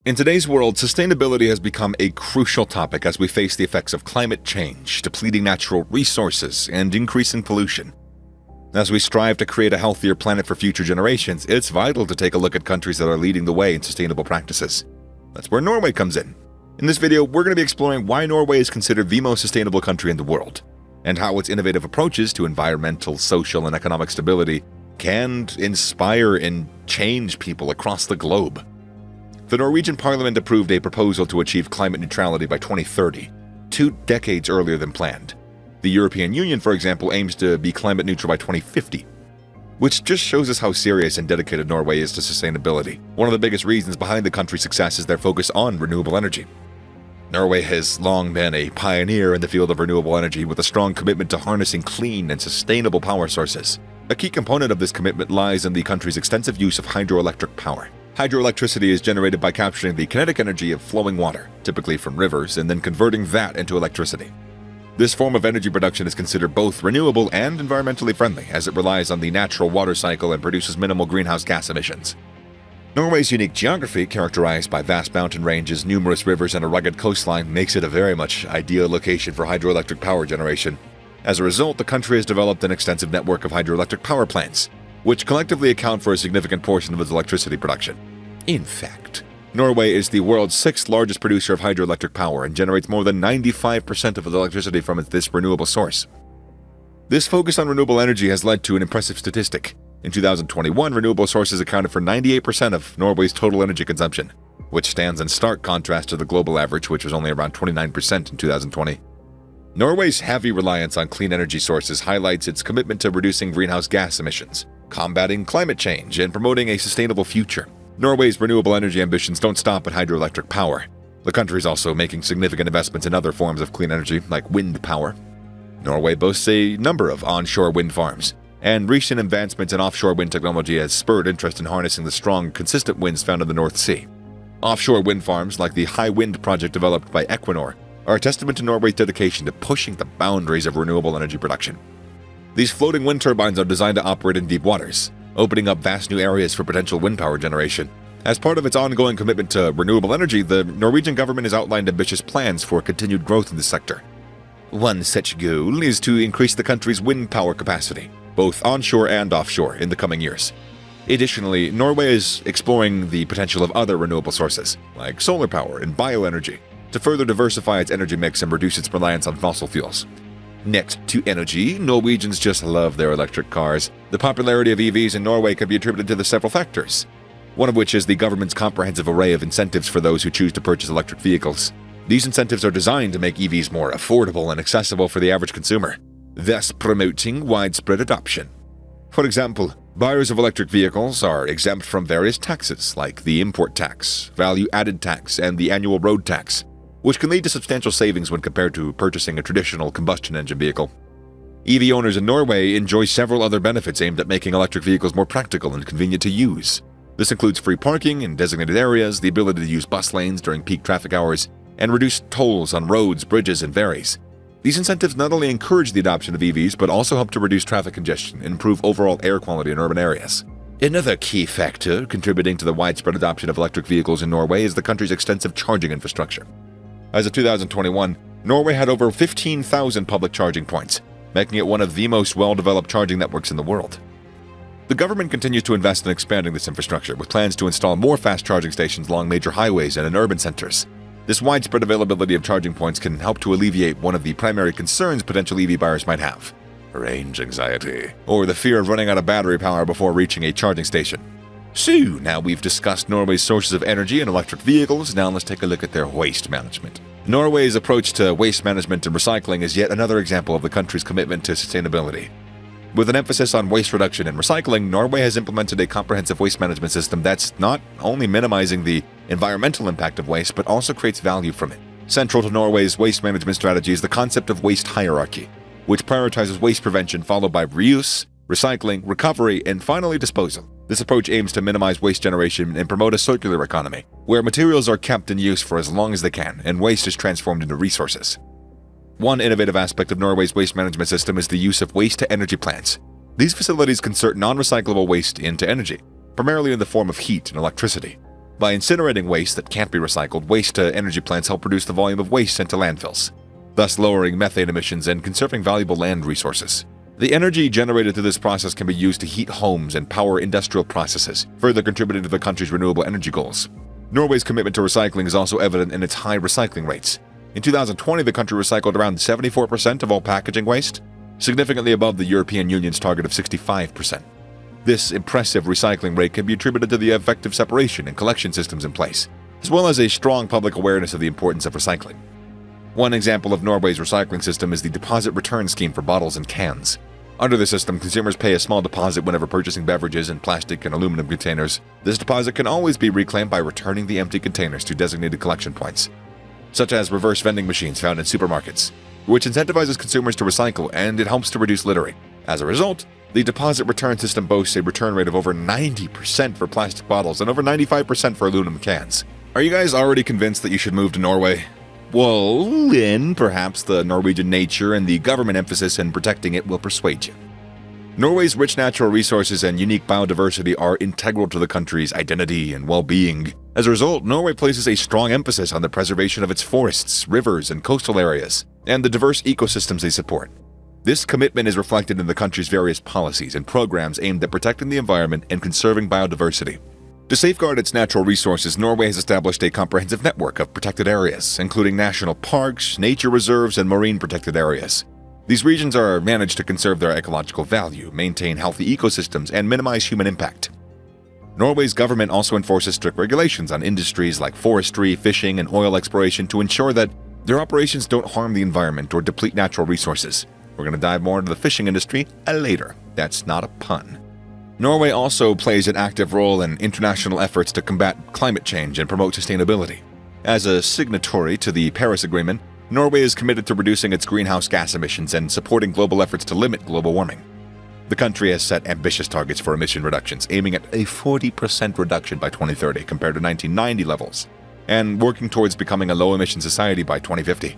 In today's world, sustainability has become a crucial topic as we face the effects of climate change, depleting natural resources, and increasing pollution. As we strive to create a healthier planet for future generations, it's vital to take a look at countries that are leading the way in sustainable practices. That's where Norway comes in. In this video, we're going to be exploring why Norway is considered the most sustainable country in the world, and how its innovative approaches to environmental, social, and economic stability can inspire and change people across the globe. The Norwegian parliament approved a proposal to achieve climate neutrality by 2030, 2 decades earlier than planned. The European Union, for example, aims to be climate neutral by 2050, which just shows us how serious and dedicated Norway is to sustainability. One of the biggest reasons behind the country's success is their focus on renewable energy. Norway has long been a pioneer in the field of renewable energy with a strong commitment to harnessing clean and sustainable power sources. A key component of this commitment lies in the country's extensive use of hydroelectric power. Hydroelectricity is generated by capturing the kinetic energy of flowing water, typically from rivers, and then converting that into electricity. This form of energy production is considered both renewable and environmentally friendly, as it relies on the natural water cycle and produces minimal greenhouse gas emissions. Norway's unique geography, characterized by vast mountain ranges, numerous rivers, and a rugged coastline, makes it a very much ideal location for hydroelectric power generation. As a result, the country has developed an extensive network of hydroelectric power plants, which collectively account for a significant portion of its electricity production. In fact, Norway is the world's 6th largest producer of hydroelectric power and generates more than 95% of its electricity from this renewable source. This focus on renewable energy has led to an impressive statistic. In 2021, renewable sources accounted for 98% of Norway's total energy consumption, which stands in stark contrast to the global average, which was only around 29% in 2020. Norway's heavy reliance on clean energy sources highlights its commitment to reducing greenhouse gas emissions, combating climate change, and promoting a sustainable future. Norway's renewable energy ambitions don't stop at hydroelectric power. The country is also making significant investments in other forms of clean energy, like wind power. Norway boasts a number of onshore wind farms, and recent advancements in offshore wind technology has spurred interest in harnessing the strong, consistent winds found in the North Sea. Offshore wind farms, like the High Wind project developed by Equinor, are a testament to Norway's dedication to pushing the boundaries of renewable energy production. These floating wind turbines are designed to operate in deep waters, opening up vast new areas for potential wind power generation. As part of its ongoing commitment to renewable energy, the Norwegian government has outlined ambitious plans for continued growth in this sector. One such goal is to increase the country's wind power capacity, both onshore and offshore, in the coming years. Additionally, Norway is exploring the potential of other renewable sources, like solar power and bioenergy, to further diversify its energy mix and reduce its reliance on fossil fuels. Next to energy, Norwegians just love their electric cars. The popularity of EVs in Norway can be attributed to the several factors, one of which is the government's comprehensive array of incentives for those who choose to purchase electric vehicles. These incentives are designed to make EVs more affordable and accessible for the average consumer, thus promoting widespread adoption. For example, buyers of electric vehicles are exempt from various taxes like the import tax, value-added tax, and the annual road tax, which can lead to substantial savings when compared to purchasing a traditional combustion engine vehicle. EV owners in Norway enjoy several other benefits aimed at making electric vehicles more practical and convenient to use. This includes free parking in designated areas, the ability to use bus lanes during peak traffic hours, and reduced tolls on roads, bridges, and ferries. These incentives not only encourage the adoption of EVs, but also help to reduce traffic congestion and improve overall air quality in urban areas. Another key factor contributing to the widespread adoption of electric vehicles in Norway is the country's extensive charging infrastructure. As of 2021, Norway had over 15,000 public charging points, making it one of the most well-developed charging networks in the world. The government continues to invest in expanding this infrastructure, with plans to install more fast charging stations along major highways and in urban centers. This widespread availability of charging points can help to alleviate one of the primary concerns potential EV buyers might have: range anxiety, or the fear of running out of battery power before reaching a charging station. So, now we've discussed Norway's sources of energy and electric vehicles, now let's take a look at their waste management. Norway's approach to waste management and recycling is yet another example of the country's commitment to sustainability. With an emphasis on waste reduction and recycling, Norway has implemented a comprehensive waste management system that's not only minimizing the environmental impact of waste, but also creates value from it. Central to Norway's waste management strategy is the concept of waste hierarchy, which prioritizes waste prevention followed by reuse, recycling, recovery, and finally disposal. This approach aims to minimize waste generation and promote a circular economy, where materials are kept in use for as long as they can, and waste is transformed into resources. One innovative aspect of Norway's waste management system is the use of waste-to-energy plants. These facilities convert non-recyclable waste into energy, primarily in the form of heat and electricity. By incinerating waste that can't be recycled, waste-to-energy plants help reduce the volume of waste sent to landfills, thus lowering methane emissions and conserving valuable land resources. The energy generated through this process can be used to heat homes and power industrial processes, further contributing to the country's renewable energy goals. Norway's commitment to recycling is also evident in its high recycling rates. In 2020, the country recycled around 74% of all packaging waste, significantly above the European Union's target of 65%. This impressive recycling rate can be attributed to the effective separation and collection systems in place, as well as a strong public awareness of the importance of recycling. One example of Norway's recycling system is the deposit return scheme for bottles and cans. Under the system, consumers pay a small deposit whenever purchasing beverages in plastic and aluminum containers. This deposit can always be reclaimed by returning the empty containers to designated collection points, such as reverse vending machines found in supermarkets, which incentivizes consumers to recycle, and it helps to reduce littering. As a result, the deposit return system boasts a return rate of over 90% for plastic bottles and over 95% for aluminum cans. Are you guys already convinced that you should move to Norway? Well, then perhaps the Norwegian nature and the government emphasis in protecting it will persuade you. Norway's rich natural resources and unique biodiversity are integral to the country's identity and well-being. As a result, Norway places a strong emphasis on the preservation of its forests, rivers, and coastal areas, and the diverse ecosystems they support. This commitment is reflected in the country's various policies and programs aimed at protecting the environment and conserving biodiversity. To safeguard its natural resources, Norway has established a comprehensive network of protected areas, including national parks, nature reserves, and marine protected areas. These regions are managed to conserve their ecological value, maintain healthy ecosystems, and minimize human impact. Norway's government also enforces strict regulations on industries like forestry, fishing, and oil exploration to ensure that their operations don't harm the environment or deplete natural resources. We're going to dive more into the fishing industry later. That's not a pun. Norway also plays an active role in international efforts to combat climate change and promote sustainability. As a signatory to the Paris Agreement, Norway is committed to reducing its greenhouse gas emissions and supporting global efforts to limit global warming. The country has set ambitious targets for emission reductions, aiming at a 40% reduction by 2030 compared to 1990 levels, and working towards becoming a low-emission society by 2050.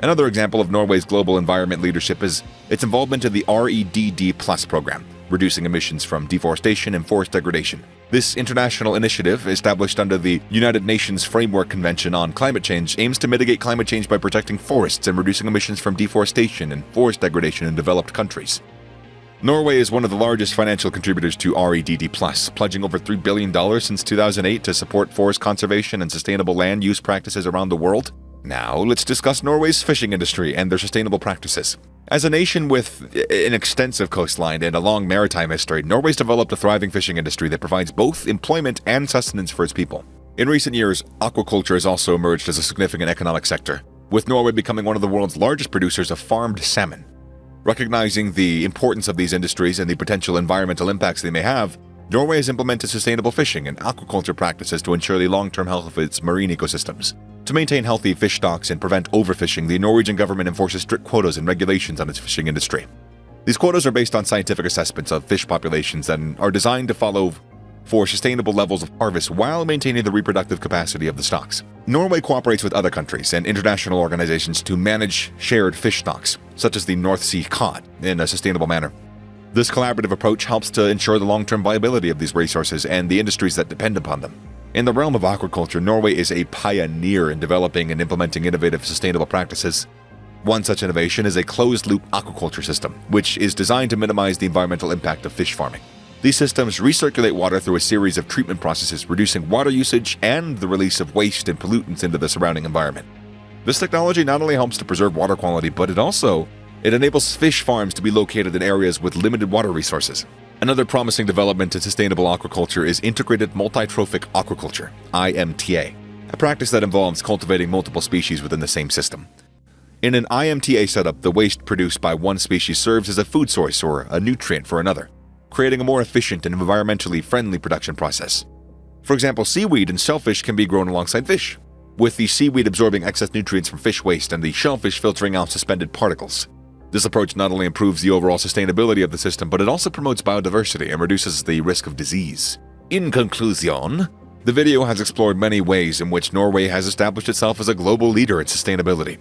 Another example of Norway's global environment leadership is its involvement in the REDD+ program, reducing emissions from deforestation and forest degradation. This international initiative, established under the United Nations Framework Convention on Climate Change, aims to mitigate climate change by protecting forests and reducing emissions from deforestation and forest degradation in developed countries. Norway is one of the largest financial contributors to REDD+, pledging over $3 billion since 2008 to support forest conservation and sustainable land use practices around the world. Now, let's discuss Norway's fishing industry and their sustainable practices. As a nation with an extensive coastline and a long maritime history, Norway's developed a thriving fishing industry that provides both employment and sustenance for its people. In recent years, aquaculture has also emerged as a significant economic sector, with Norway becoming one of the world's largest producers of farmed salmon. Recognizing the importance of these industries and the potential environmental impacts they may have, Norway has implemented sustainable fishing and aquaculture practices to ensure the long-term health of its marine ecosystems. To maintain healthy fish stocks and prevent overfishing, the Norwegian government enforces strict quotas and regulations on its fishing industry. These quotas are based on scientific assessments of fish populations and are designed to follow for sustainable levels of harvest while maintaining the reproductive capacity of the stocks. Norway cooperates with other countries and international organizations to manage shared fish stocks, such as the North Sea cod, in a sustainable manner. This collaborative approach helps to ensure the long-term viability of these resources and the industries that depend upon them. In the realm of aquaculture, Norway is a pioneer in developing and implementing innovative sustainable practices. One such innovation is a closed-loop aquaculture system, which is designed to minimize the environmental impact of fish farming. These systems recirculate water through a series of treatment processes, reducing water usage and the release of waste and pollutants into the surrounding environment. This technology not only helps to preserve water quality, but it enables fish farms to be located in areas with limited water resources. Another promising development in sustainable aquaculture is integrated multi-trophic aquaculture, IMTA, a practice that involves cultivating multiple species within the same system. In an IMTA setup, the waste produced by one species serves as a food source or a nutrient for another, creating a more efficient and environmentally friendly production process. For example, seaweed and shellfish can be grown alongside fish, with the seaweed absorbing excess nutrients from fish waste and the shellfish filtering out suspended particles. This approach not only improves the overall sustainability of the system, but it also promotes biodiversity and reduces the risk of disease. In conclusion, the video has explored many ways in which Norway has established itself as a global leader in sustainability.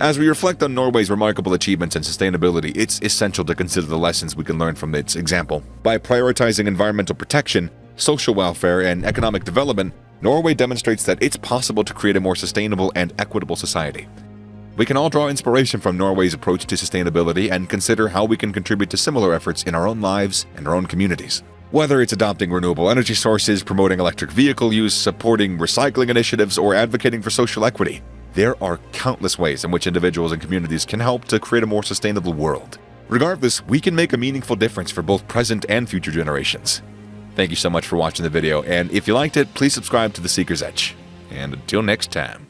As we reflect on Norway's remarkable achievements in sustainability, it's essential to consider the lessons we can learn from its example. By prioritizing environmental protection, social welfare, and economic development, Norway demonstrates that it's possible to create a more sustainable and equitable society. We can all draw inspiration from Norway's approach to sustainability and consider how we can contribute to similar efforts in our own lives and our own communities. Whether it's adopting renewable energy sources, promoting electric vehicle use, supporting recycling initiatives, or advocating for social equity, there are countless ways in which individuals and communities can help to create a more sustainable world. Regardless, we can make a meaningful difference for both present and future generations. Thank you so much for watching the video, and if you liked it, please subscribe to The Seeker's Edge. And until next time.